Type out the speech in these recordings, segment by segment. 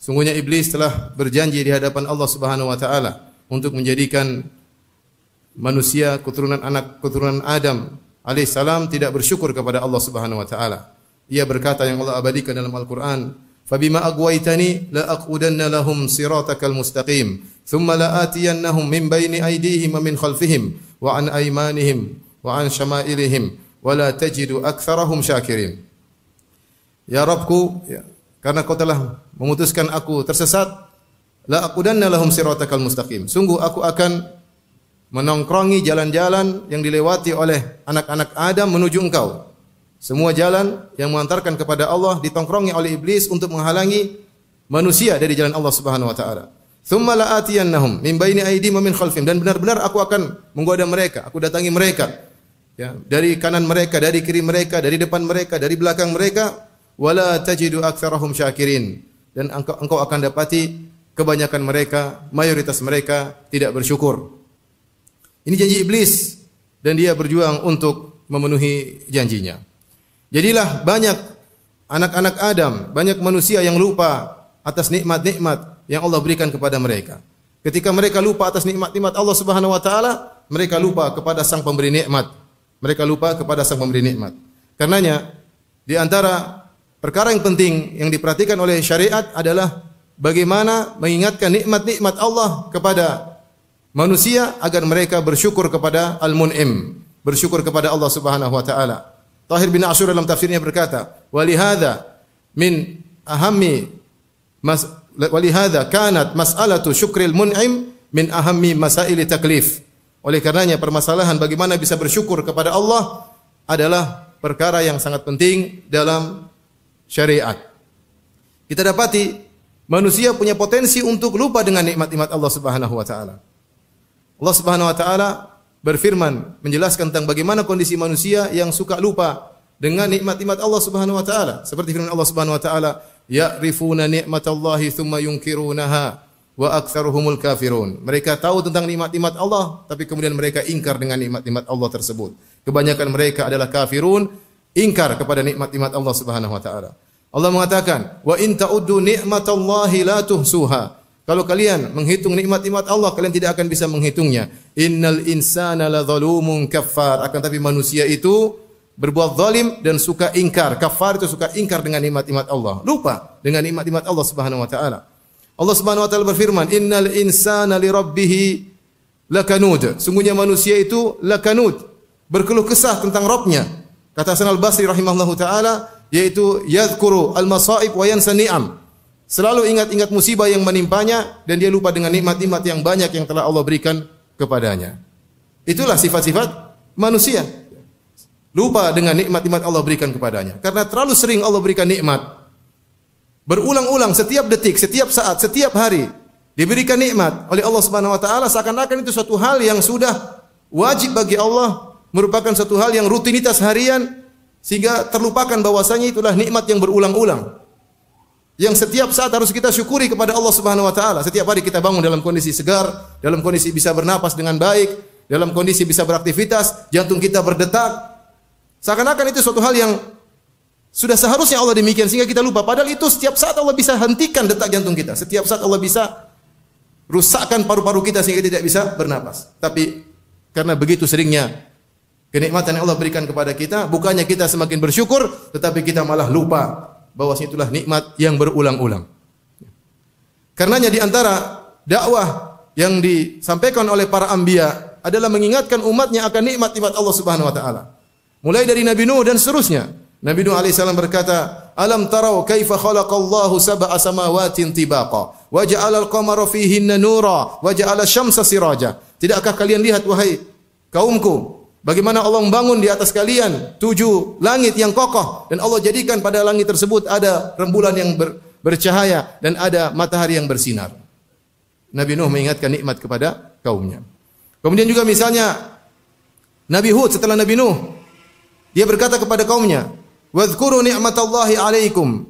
Sungguhnya iblis telah berjanji di hadapan Allah Subhanahu wa taala untuk menjadikan manusia keturunan Adam alaihissalam tidak bersyukur kepada Allah Subhanahu wa taala. Ia berkata yang Allah abadikan dalam Al-Qur'an, "Fabima aghwaytani la aqudanna lahum siratakal mustaqim, thumma la atiyannahum min baini aydihim wa min khalfihim wa an aymanihim wa an syama'ilihim wa la tajidu aktsarahum syakirin." Ya Rabbku, karena kau telah memutuskan aku tersesat, la aqudanna lahum siratakal mustaqim. Sungguh aku akan menongkrongi jalan-jalan yang dilewati oleh anak-anak Adam menuju engkau. Semua jalan yang mengantarkan kepada Allah ditongkrongi oleh iblis untuk menghalangi manusia dari jalan Allah Subhanahu wa taala. Tsumma la atiyannahum min baini aydihim wa min khalfihim, dan benar-benar aku akan menggoda mereka, aku datangi mereka. Ya, dari kanan mereka, dari kiri mereka, dari depan mereka, dari belakang mereka. Wala tajidu aktsarahum syakirin, dan engkau akan dapati kebanyakan mereka, mayoritas mereka tidak bersyukur. Ini janji iblis dan dia berjuang untuk memenuhi janjinya. Jadilah banyak anak-anak Adam, banyak manusia yang lupa atas nikmat-nikmat yang Allah berikan kepada mereka. Ketika mereka lupa atas nikmat-nikmat Allah Subhanahu wa taala, mereka lupa kepada Sang Pemberi nikmat. Mereka lupa kepada Sang Pemberi nikmat. Karenanya di antara perkara yang penting yang diperhatikan oleh syariat adalah bagaimana mengingatkan nikmat-nikmat Allah kepada manusia agar mereka bersyukur kepada Al-Mun'im, bersyukur kepada Allah Subhanahu wa taala. Tahir bin Ashur dalam tafsirnya berkata, "Walihada kanat mas'alatu syukril mun'im min ahammi masaili taklif." Oleh karenanya permasalahan bagaimana bisa bersyukur kepada Allah adalah perkara yang sangat penting dalam syariat. Kita dapati manusia punya potensi untuk lupa dengan nikmat-nikmat Allah Subhanahu wa taala. Allah Subhanahu wa taala berfirman menjelaskan tentang bagaimana kondisi manusia yang suka lupa dengan nikmat-nikmat Allah Subhanahu wa taala. Seperti firman Allah Subhanahu wa taala, "Ya'rifuna ni'matallahi tsumma yunkirunaha wa aktsaruhumul kafirun." Mereka tahu tentang nikmat-nikmat Allah, tapi kemudian mereka ingkar dengan nikmat-nikmat Allah tersebut. Kebanyakan mereka adalah kafirun, ingkar kepada nikmat-nikmat Allah Subhanahu wa taala. Allah mengatakan, "Wa in ta'uddu ni'matallahi la tuhsuha." Kalau kalian menghitung nikmat-nikmat Allah, kalian tidak akan bisa menghitungnya. Innal insana ladzalumun kaffar. Akan tapi manusia itu berbuat zalim dan suka ingkar. Kafar itu suka ingkar dengan nikmat-nikmat Allah. Lupa dengan nikmat-nikmat Allah Subhanahu wa taala. Allah Subhanahu wa taala berfirman, "Innal insana lirabbih lakanud." Sungguhnya manusia itu lakanud, berkeluh kesah tentang Rabbnya. Kata Hasan Al-Basri rahimahullahu taala, yaitu yadhkuru al-masaib wa yansa ni'am. Selalu ingat-ingat musibah yang menimpanya dan dia lupa dengan nikmat-nikmat yang banyak yang telah Allah berikan kepadanya. Itulah sifat-sifat manusia. Lupa dengan nikmat-nikmat Allah berikan kepadanya. Karena terlalu sering Allah berikan nikmat. Berulang-ulang setiap detik, setiap saat, setiap hari diberikan nikmat oleh Allah Subhanahu wa taala, seakan-akan itu suatu hal yang sudah wajib bagi Allah, merupakan suatu hal yang rutinitas harian sehingga terlupakan bahwasanya itulah nikmat yang berulang-ulang. Yang setiap saat harus kita syukuri kepada Allah Subhanahu wa taala. Setiap hari kita bangun dalam kondisi segar, dalam kondisi bisa bernapas dengan baik, dalam kondisi bisa beraktivitas, jantung kita berdetak. Seakan-akan itu suatu hal yang sudah seharusnya Allah demikian sehingga kita lupa. Padahal itu setiap saat Allah bisa hentikan detak jantung kita. Setiap saat Allah bisa rusakkan paru-paru kita sehingga tidak bisa bernapas. Tapi karena begitu seringnya kenikmatan yang Allah berikan kepada kita, bukannya kita semakin bersyukur, tetapi kita malah lupa bahwasanya itulah nikmat yang berulang-ulang. Karenanya di antara dakwah yang disampaikan oleh para anbiya adalah mengingatkan umatnya akan nikmat-nikmat Allah Subhanahu wa taala. Mulai dari Nabi Nuh dan seterusnya. Nabi Nuh alaihissalam berkata, "Alam tarau kaifa khalaqallahu sab'a samawatin tibaqa wa ja'ala al-qamara fihinna nura wa ja'ala asy-syamsa siraja." Tidakkah kalian lihat wahai kaumku, bagaimana Allah membangun di atas kalian 7 langit yang kokoh dan Allah jadikan pada langit tersebut ada rembulan yang bercahaya dan ada matahari yang bersinar. Nabi Nuh mengingatkan nikmat kepada kaumnya. Kemudian juga misalnya Nabi Hud setelah Nabi Nuh, dia berkata kepada kaumnya, "Wadhkuru ni'matallahi 'alaikum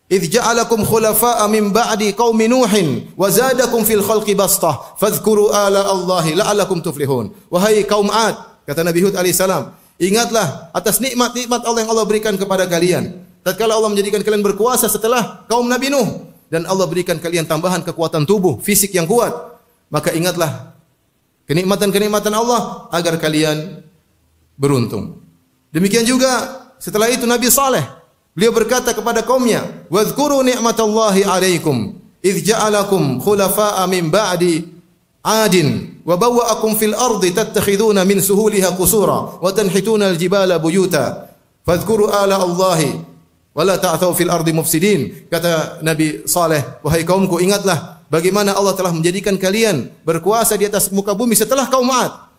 idh ja'alakum khulafa'a min ba'di qaumi Nuhin wa zadakum fil khalqi bastah fadhkuru ala Allahi la'allakum tuflihun." Wahai kaum 'Ad, kata Nabi Hud alaihissalam, ingatlah atas nikmat-nikmat Allah yang Allah berikan kepada kalian. Tatkala Allah menjadikan kalian berkuasa setelah kaum Nabi Nuh. dan Allah berikan kalian tambahan kekuatan tubuh, fisik yang kuat, maka ingatlah kenikmatan-kenikmatan Allah agar kalian beruntung. Demikian juga setelah itu Nabi Saleh, beliau berkata kepada kaumnya, "Wadhkuru ni'matallahi 'alaikum idz ja'alakum khulafa'a min ba'di 'adin wa bawwa'akum fil ardi tattakhiduna min suhuliha qusura wa tanhituna al-jibala buyuta fadhkuru ala Allahi wa la ta'thaw fil ardi mufsidin." Kata Nabi Saleh, "Wahai kaumku, ingatlah bagaimana Allah telah menjadikan kalian berkuasa di atas muka bumi setelah kaum 'Ad.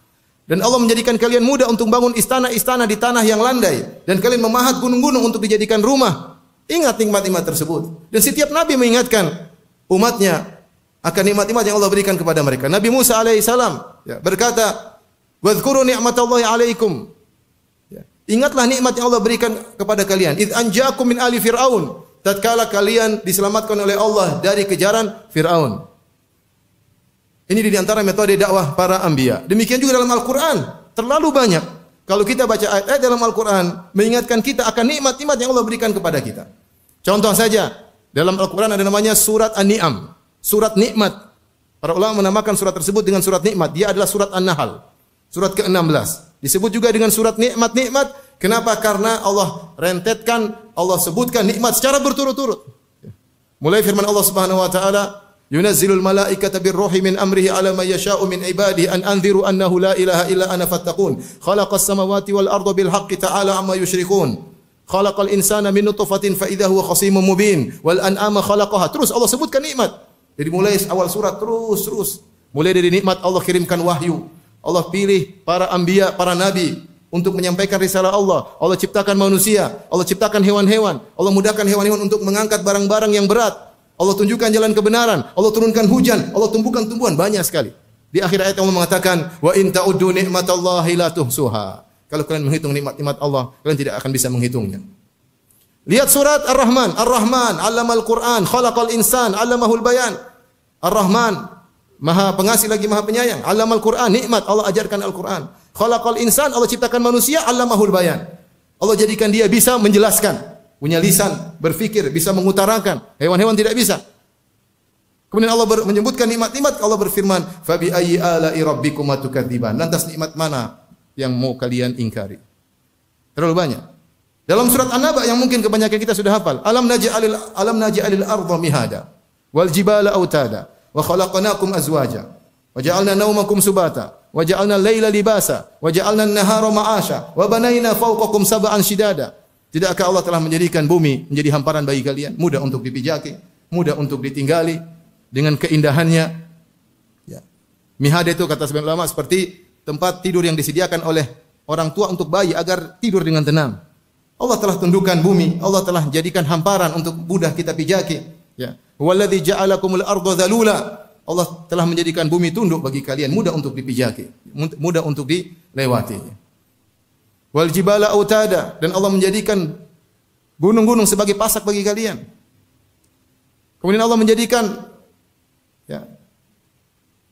Dan Allah menjadikan kalian mudah untuk bangun istana-istana di tanah yang landai. Dan kalian memahat gunung-gunung untuk dijadikan rumah. Ingat nikmat-nikmat tersebut." Dan setiap Nabi mengingatkan umatnya akan nikmat-nikmat yang Allah berikan kepada mereka. Nabi Musa alaihissalam berkata, "Wadhkuru ni'matallahi 'alaikum." Ingatlah nikmat yang Allah berikan kepada kalian. "Idz anjaakum min ali Fir'aun." Tatkala kalian diselamatkan oleh Allah dari kejaran Fir'aun. Ini di antara metode dakwah para anbiya. Demikian juga dalam Al-Quran. Terlalu banyak. Kalau kita baca ayat-ayat dalam Al-Quran, mengingatkan kita akan nikmat-nikmat yang Allah berikan kepada kita. Contoh saja, dalam Al-Quran ada namanya surat An-Ni'am. Surat nikmat. Para ulama menamakan surat tersebut dengan surat nikmat. Dia adalah surat An-Nahl. Surat ke-16. Disebut juga dengan surat nikmat-nikmat. Kenapa? Karena Allah rentetkan, Allah sebutkan nikmat secara berturut-turut. Mulai firman Allah Subhanahu wa taala, "Yunazzilul malaikata birruhi min amrihi ala man yasha'u min ibadihi an anziru annahu la ilaha illa ana fattaqun. Khalaqas samawati wal arda bil haqqi ta'ala amma yusyrikun. Khalaqal insana min nutfatin fa idza huwa khasimun mubin. Wal an'ama khalaqaha." Terus Allah sebutkan nikmat. Jadi mulai awal surat terus. Mulai dari nikmat Allah kirimkan wahyu. Allah pilih para anbiya, para nabi untuk menyampaikan risalah Allah. Allah ciptakan manusia, Allah ciptakan hewan-hewan. Allah mudahkan hewan-hewan untuk mengangkat barang-barang yang berat. Allah tunjukkan jalan kebenaran, Allah turunkan hujan, Allah tumbuhkan tumbuhan, banyak sekali. Di akhir ayat Allah mengatakan, "Wa in ta'uddu ni'matallahi la tuhsuha." Kalau kalian menghitung nikmat-nikmat Allah, kalian tidak akan bisa menghitungnya. Lihat surat Ar-Rahman. Ar-Rahman 'allamal Qur'an, khalaqal insan, 'allamahul bayan. Ar-Rahman, Maha Pengasih lagi Maha Penyayang. 'Allamal Qur'an, nikmat Allah ajarkan Al-Qur'an. Khalaqal insan, Allah ciptakan manusia, 'allamahul bayan. Allah jadikan dia bisa menjelaskan. Punya lisan, berfikir, bisa mengutarakan. Hewan-hewan tidak bisa. Kemudian Allah menyebutkan nikmat-nikmat. Allah berfirman, "Fabi ayyi ala'i rabbikuma tukadziban." Lantas nikmat mana yang mau kalian ingkari? Terlalu banyak. Dalam surat An-Naba yang mungkin kebanyakan kita sudah hafal, "Alam naj'alil arda mihada wal jibala autada wa khalaqnakum azwaja wa ja'alna naumakum subata wa ja'alna al-laila libasa wa ja'alna an-nahara ma'asha wa banayna fawqakum sab'an shidada." Tidakkah Allah telah menjadikan bumi menjadi hamparan bagi kalian, mudah untuk dipijaki, mudah untuk ditinggali dengan keindahannya. Ya. Mihad itu kata sebagian ulama seperti tempat tidur yang disediakan oleh orang tua untuk bayi agar tidur dengan tenang. Allah telah tundukkan bumi, Allah telah jadikan hamparan untuk mudah kita pijaki. Ya. Walladzi ja'alakumul arda dzalula. Allah telah menjadikan bumi tunduk bagi kalian, mudah untuk dipijaki, mudah untuk dilewati. Wal jibala autada, dan Allah menjadikan gunung-gunung sebagai pasak bagi kalian. Kemudian Allah menjadikan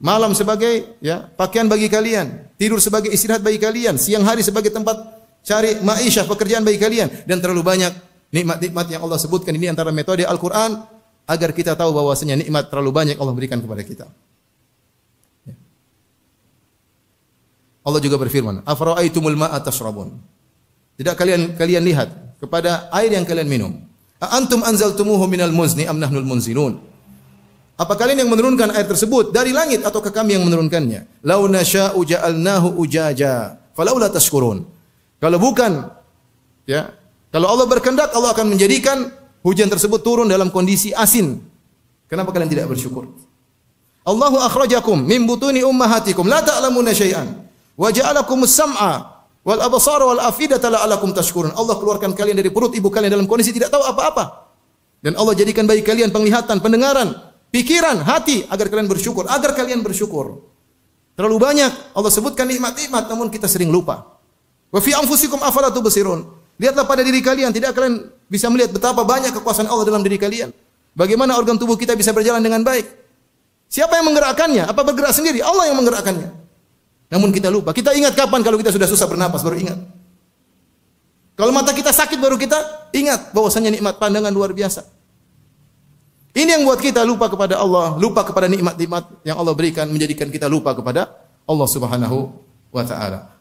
malam sebagai pakaian bagi kalian, tidur sebagai istirahat bagi kalian, siang hari sebagai tempat cari ma'isyah, pekerjaan bagi kalian, dan terlalu banyak nikmat-nikmat yang Allah sebutkan. Ini antara metode Al-Qur'an agar kita tahu bahwasanya nikmat terlalu banyak Allah berikan kepada kita. Allah juga berfirman, "Afara'aitumul ma'a tashrabun." Tidak kalian lihat kepada air yang kalian minum. "A antum anzaltumuhu minal muzni am nahnul munzilun?" Apa kalian yang menurunkan air tersebut dari langit atau kami yang menurunkannya? "Lau nasya'u ja'alnahu ujaja, falaula tashkurun." Kalau bukan, kalau Allah berkehendak, Allah akan menjadikan hujan tersebut turun dalam kondisi asin. Kenapa kalian tidak bersyukur? "Allahu akhrajakum min butuni ummahatikum la ta'lamuna syai'an. Wa ja'alakumus sam'a wal absara wal afidata la'allakum tashkurun." Allah keluarkan kalian dari perut ibu kalian dalam kondisi tidak tahu apa-apa. Dan Allah jadikan bagi kalian penglihatan, pendengaran, pikiran, hati agar kalian bersyukur. Terlalu banyak Allah sebutkan nikmat-nikmat namun kita sering lupa. Wa fi anfusikum afala tubsirun. Lihatlah pada diri kalian, tidak kalian bisa melihat betapa banyak kekuasaan Allah dalam diri kalian. Bagaimana organ tubuh kita bisa berjalan dengan baik? Siapa yang menggerakkannya? Apa bergerak sendiri? Allah yang menggerakkannya. Namun kita lupa. Kita ingat kapan kalau kita sudah susah bernapas baru ingat. Kalau mata kita sakit baru kita ingat bahwasanya nikmat pandangan luar biasa. Ini yang buat kita lupa kepada Allah, lupa kepada nikmat-nikmat yang Allah berikan, menjadikan kita lupa kepada Allah Subhanahu wa taala.